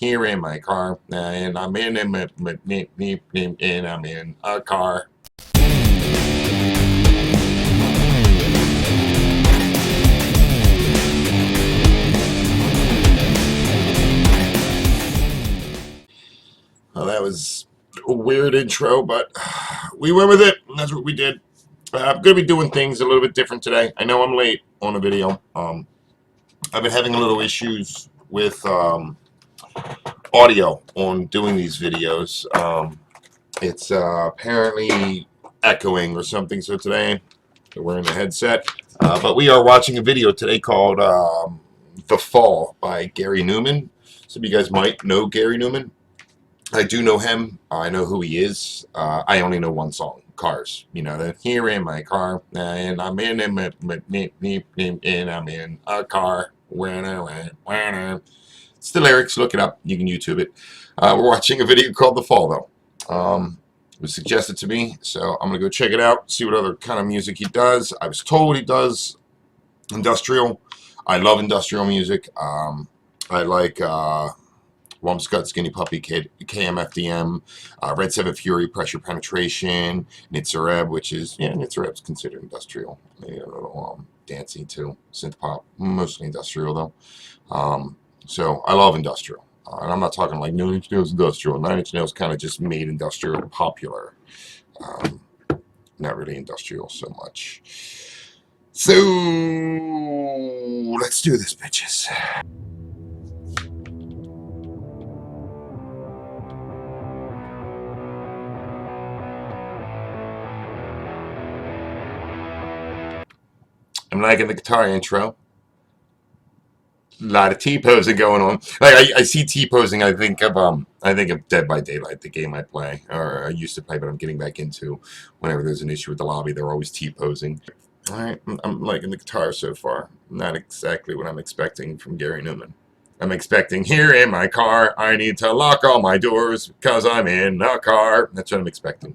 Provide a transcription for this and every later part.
here in my car, and I'm in a car. Well, that was a weird intro, but we went with it. And that's what we did. I'm going to be doing things a little bit different today. I know I'm late on a video. I've been having a little issues with audio on doing these videos. It's apparently echoing or something. So today we're wearing a headset. But we are watching a video today called The Fall by Gary Numan. Some of you guys might know Gary Numan. I do know him. I know who he is. I only know one song, Cars. You know, the here in my car, and I'm in a car. It's the lyrics. Look it up. You can YouTube it. We're watching a video called The Fall, though. It was suggested to me, so I'm going to go check it out, see what other kind of music he does. I was told he does industrial. I love industrial music. I like... Wumscut, Skinny Puppy, KMFDM, Red 7 Fury, Pressure Penetration, Nitzareb, which is, yeah, Nitzareb's considered industrial. Maybe a little dancey too. Synth pop, mostly industrial though. So I love industrial. And I'm not talking like Nine Inch Nails industrial. Nine Inch Nails kind of just made industrial popular. Not really industrial so much. So let's do this, bitches. I'm liking the guitar intro. A lot of T-posing going on. Like I see T-posing, I think of Dead by Daylight, the game I play, or I used to play, but I'm getting back into. Whenever there's an issue with the lobby, they're always T-posing. All right, I'm liking the guitar so far. Not exactly what I'm expecting from Gary Numan. I'm expecting here in my car, I need to lock all my doors because I'm in a car. That's what I'm expecting.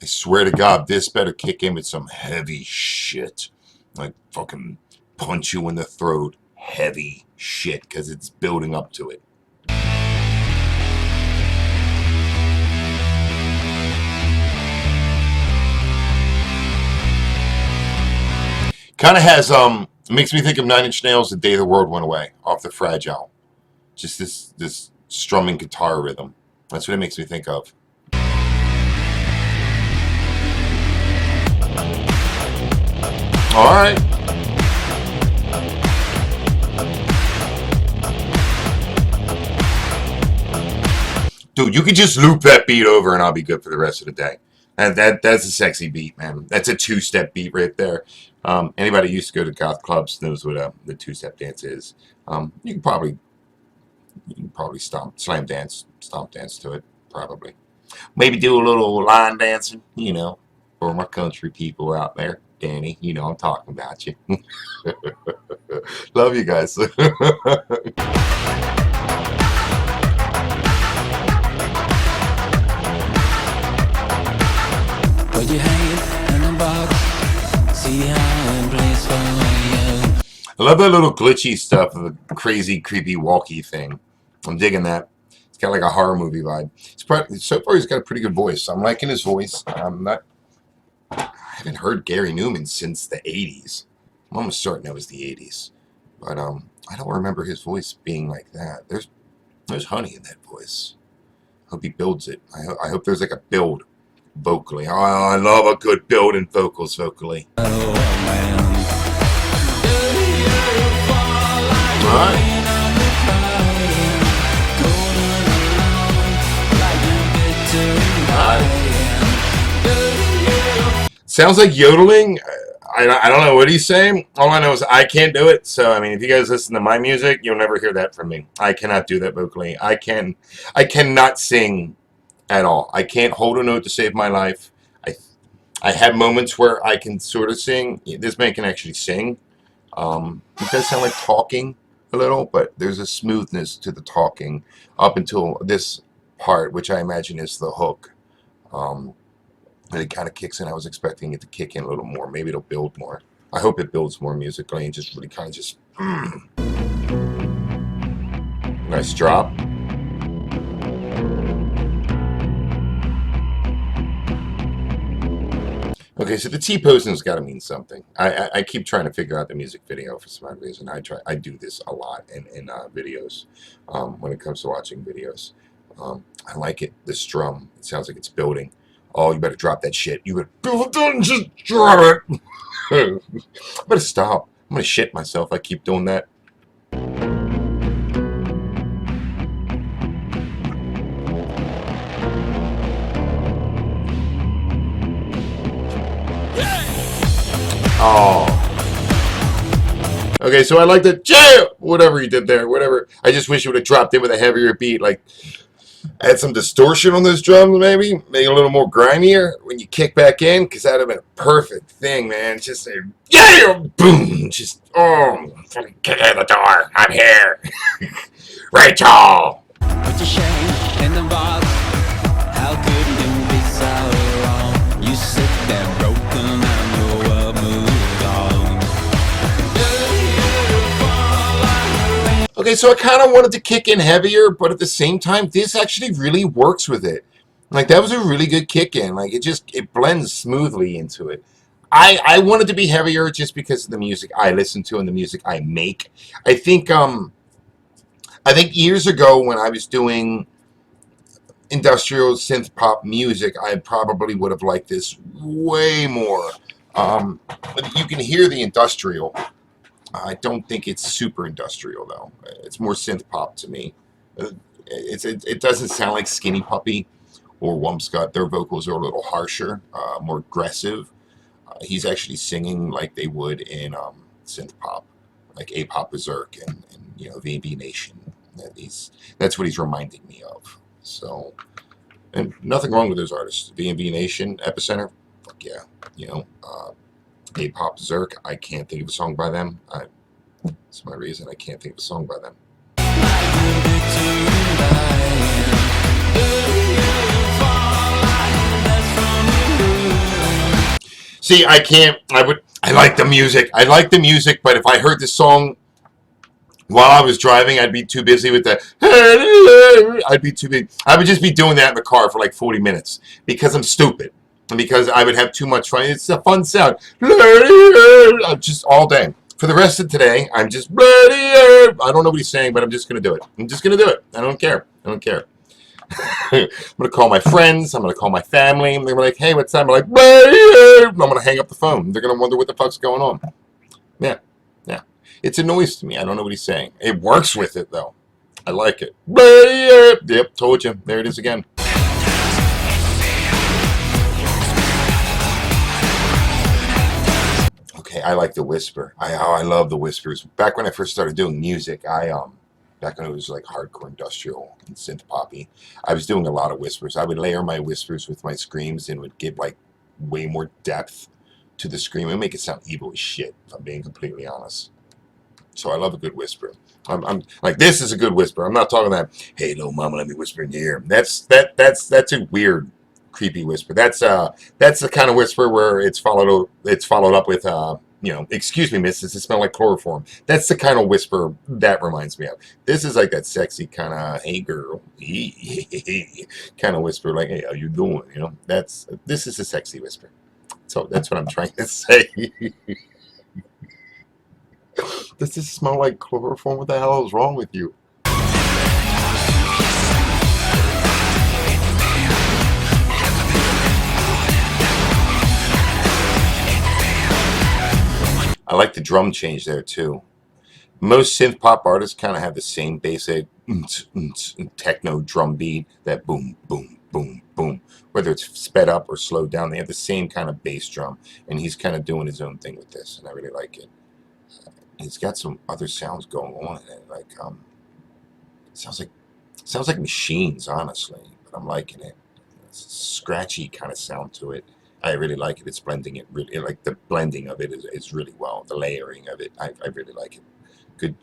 I swear to God, this better kick in with some heavy shit. Like fucking punch you in the throat. Heavy shit, because it's building up to it. Kind of has, makes me think of Nine Inch Nails, The Day the World Went Away, off the Fragile. Just this strumming guitar rhythm. That's what it makes me think of. All right. Dude, you could just loop that beat over and I'll be good for the rest of the day. And that's a sexy beat, man. That's a two-step beat right there. Anybody who used to go to goth clubs knows what the two-step dance is. You can probably stomp dance to it, probably. Maybe do a little line dancing, you know, for my country people out there. Danny, you know I'm talking about you. Love you guys. Put your hand in the box, see how it plays for you. I love that little glitchy stuff, the crazy, creepy, walkie thing. I'm digging that. It's got like a horror movie vibe. So far, he's got a pretty good voice. I'm liking his voice. I haven't heard Gary Numan since the 80s. I'm almost certain it was the 80s. But I don't remember his voice being like that. There's honey in that voice. Hope he builds it. I hope there's like a build vocally. Oh, I love a good build in vocals vocally. Oh, man. All right. Sounds like yodeling. I don't know what he's saying. All I know is I can't do it. So, I mean, if you guys listen to my music, you'll never hear that from me. I cannot do that vocally. I cannot sing at all. I can't hold a note to save my life. I have moments where I can sort of sing. This man can actually sing. It does sound like talking a little, but there's a smoothness to the talking up until this part, which I imagine is the hook. And it kind of kicks in. I was expecting it to kick in a little more. Maybe it'll build more. I hope it builds more musically and just really kind of just... Nice drop. Okay, so the T-posing's got to mean something. I keep trying to figure out the music video for some odd reason. I do this a lot in videos when it comes to watching videos. I like it. This drum, it sounds like it's building. Oh, you better drop that shit. You better build it and just drop it. I better stop. I'm gonna shit myself. I keep doing that. Oh. Okay, so I like the jam. Whatever you did there, whatever. I just wish you would have dropped in with a heavier beat, like add some distortion on those drums, maybe make it a little more grimier when you kick back in, because that'd have been a perfect thing, man. Just say, yeah, boom, just fucking kick in the door. I'm here, Rachel. Put your shame in the box. How could you be so wrong? You sit there broken and the world moves on. Okay, so I kind of wanted to kick in heavier, but at the same time, this actually really works with it. Like, that was a really good kick in. Like, it blends smoothly into it. I wanted to be heavier just because of the music I listen to and the music I make. I think years ago when I was doing industrial synth pop music, I probably would have liked this way more. But you can hear the industrial. I don't think it's super industrial though. It's more synth pop to me. It doesn't sound like Skinny Puppy or Wumpscut. Their vocals are a little harsher, more aggressive. He's actually singing like they would in synth pop, like A-Pop Berserk and V&B Nation. That's what he's reminding me of. So, and nothing wrong with those artists. V&B Nation, Epicenter, fuck yeah. A-Pop Berserk, I can't think of a song by them. That's my reason I can't think of a song by them. See, I like the music. I like the music, but if I heard this song while I was driving, I'd be too busy with that. I'd be too big. I would just be doing that in the car for like 40 minutes because I'm stupid. And because I would have too much fun. It's a fun sound. Just all day. For the rest of today, I'm just... I don't know what he's saying, but I'm just going to do it. I'm just going to do it. I don't care. I don't care. I'm going to call my friends. I'm going to call my family. And they're like, hey, what's up? I'm like, I'm going to hang up the phone. They're going to wonder what the fuck's going on. Yeah. Yeah. It's a noise to me. I don't know what he's saying. It works with it, though. I like it. Yep, told you. There it is again. Okay, I like the whisper. I love the whispers. Back when I first started doing music, back when it was like hardcore industrial and synth poppy, I was doing a lot of whispers. I would layer my whispers with my screams and would give like way more depth to the scream and make it sound evil as shit, if I'm being completely honest. So I love a good whisper. I'm like, this is a good whisper. I'm not talking that, hey little mama, let me whisper in your ear. That's a weird, creepy whisper. That's the kind of whisper where it's followed up with excuse me, miss, does it smell like chloroform? That's the kind of whisper that reminds me of. This is like that sexy kind of, hey girl, kind of whisper, like, hey, how you doing? This is a sexy whisper. So that's what I'm trying to say. Does this smell like chloroform? What the hell is wrong with you? I like the drum change there too. Most synth pop artists kind of have the same basic techno drum beat, that boom, boom, boom, boom. Whether it's sped up or slowed down, they have the same kind of bass drum, and he's kind of doing his own thing with this, and I really like it. He's got some other sounds going on in it, like sounds like machines, honestly, but I'm liking it. It's a scratchy kind of sound to it. I really like it. It's blending it really, like the blending of it is really well. The layering of it, I really like it.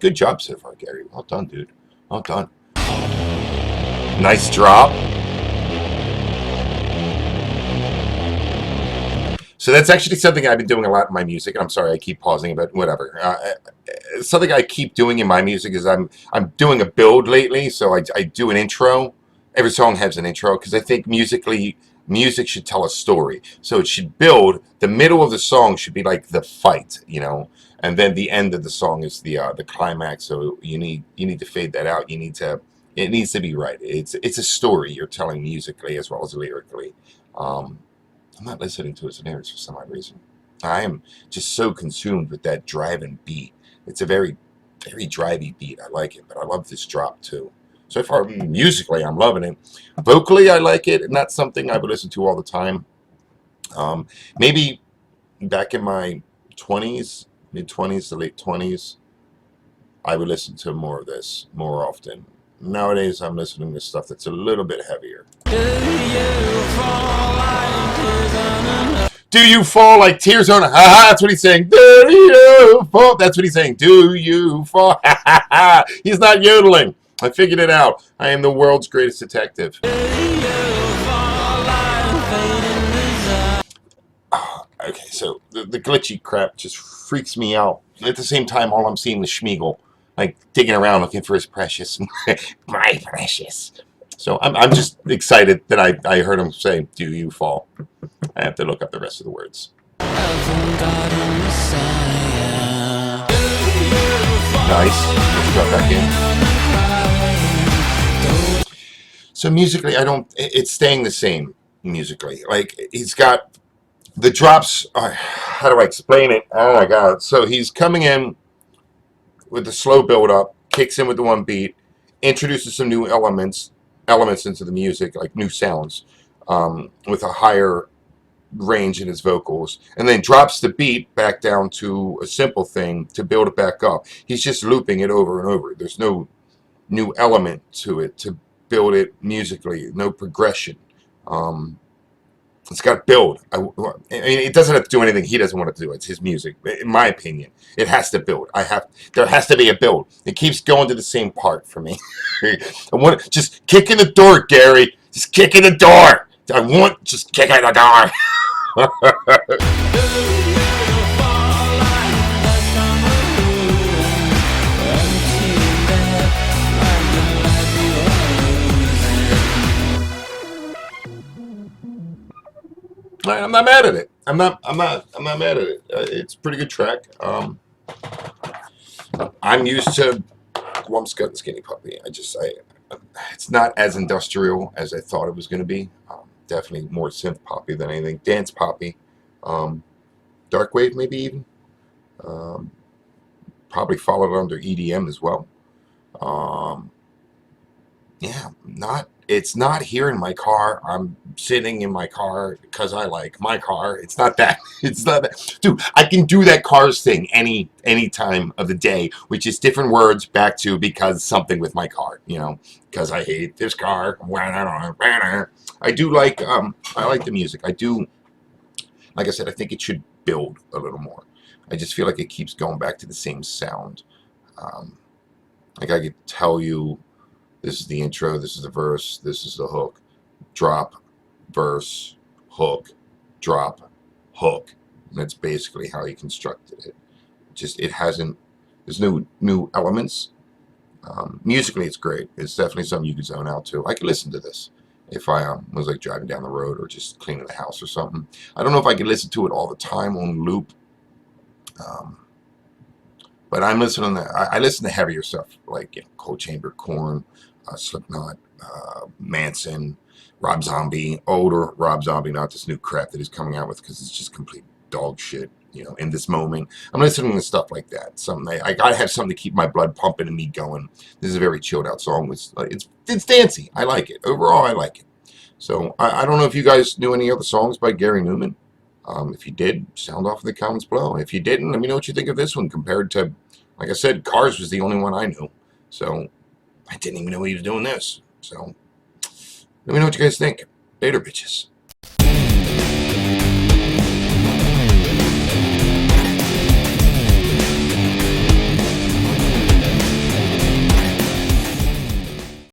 Good job so far, Gary. Well done, dude. Well done. Nice drop. So that's actually something I've been doing a lot in my music. And I'm sorry I keep pausing, but whatever. Something I keep doing in my music is I'm doing a build lately. So I do an intro. Every song has an intro because I think musically music should tell a story. So it should build. The middle of the song should be like the fight, and then the end of the song is the climax. So you need to fade that out. It needs to be right. It's a story you're telling musically as well as lyrically. I'm not listening to his lyrics for some odd reason. I am just so consumed with that driving beat. It's a very, very drivey beat. I like it, but I love this drop too. So far, musically, I'm loving it. Vocally, I like it. Not something I would listen to all the time. Maybe back in my 20s, mid-20s to late 20s, I would listen to more of this more often. Nowadays, I'm listening to stuff that's a little bit heavier. Do you fall like tears on a... Ha-ha, that's what he's saying. Do you fall? That's what he's saying. Do you fall? Ha-ha-ha. He's not yodeling. I figured it out. I am the world's greatest detective. Okay, so the glitchy crap just freaks me out. At the same time, all I'm seeing is Schmeagol, like digging around looking for his precious. My precious. So I'm just excited that I heard him say, do you fall? I have to look up the rest of the words. Nice. Let's drop back in. So musically, it's staying the same musically. Like, he's got the drops. How do I explain it? Oh my God. So he's coming in with the slow build up, kicks in with the one beat, introduces some new elements into the music, like new sounds, with a higher range in his vocals, and then drops the beat back down to a simple thing to build it back up. He's just looping it over and over. There's no new element to it to build it musically, no progression. It's got to build. I mean, it doesn't have to do anything he doesn't want it to do. It's his music. In my opinion, it has to build. There has to be a build. It keeps going to the same part for me. Just kick in the door, Gary. Just kick in the door. Just kick in the door. I'm not mad at it. I'm not mad at it. It's a pretty good track. I'm used to Wumpscut and Skinny Puppy. It's not as industrial as I thought it was going to be. Definitely more synth poppy than anything. Dance poppy. Dark wave maybe even. Probably followed under EDM as well. Yeah, it's not here in my car. I'm sitting in my car because I like my car. It's not that. It's not that. Dude, I can do that Cars thing any time of the day, which is different words back to because something with my car, because I hate this car. I do like, I like the music. I do, like I said, I think it should build a little more. I just feel like it keeps going back to the same sound. Like I could tell you, this is the intro, this is the verse, this is the hook. Drop, verse, hook, drop, hook. And that's basically how he constructed it. There's no new elements. Musically, it's great. It's definitely something you can zone out to. I could listen to this if I was like driving down the road or just cleaning the house or something. I don't know if I could listen to it all the time on loop. But I'm listening to, I listen to heavier stuff like Cold Chamber, Korn, Slipknot, Manson, Rob Zombie, older Rob Zombie, not this new crap that he's coming out with because it's just complete dog shit. In this moment, I'm listening to stuff like that. I gotta have something to keep my blood pumping and me going. This is a very chilled out song. It's dancey. I like it. Overall, I like it. So I don't know if you guys knew any other songs by Gary Numan. If you did, sound off in the comments below. If you didn't, let me know what you think of this one compared to, like I said, Cars was the only one I knew. So I didn't even know he was doing this. So let me know what you guys think. Later, bitches.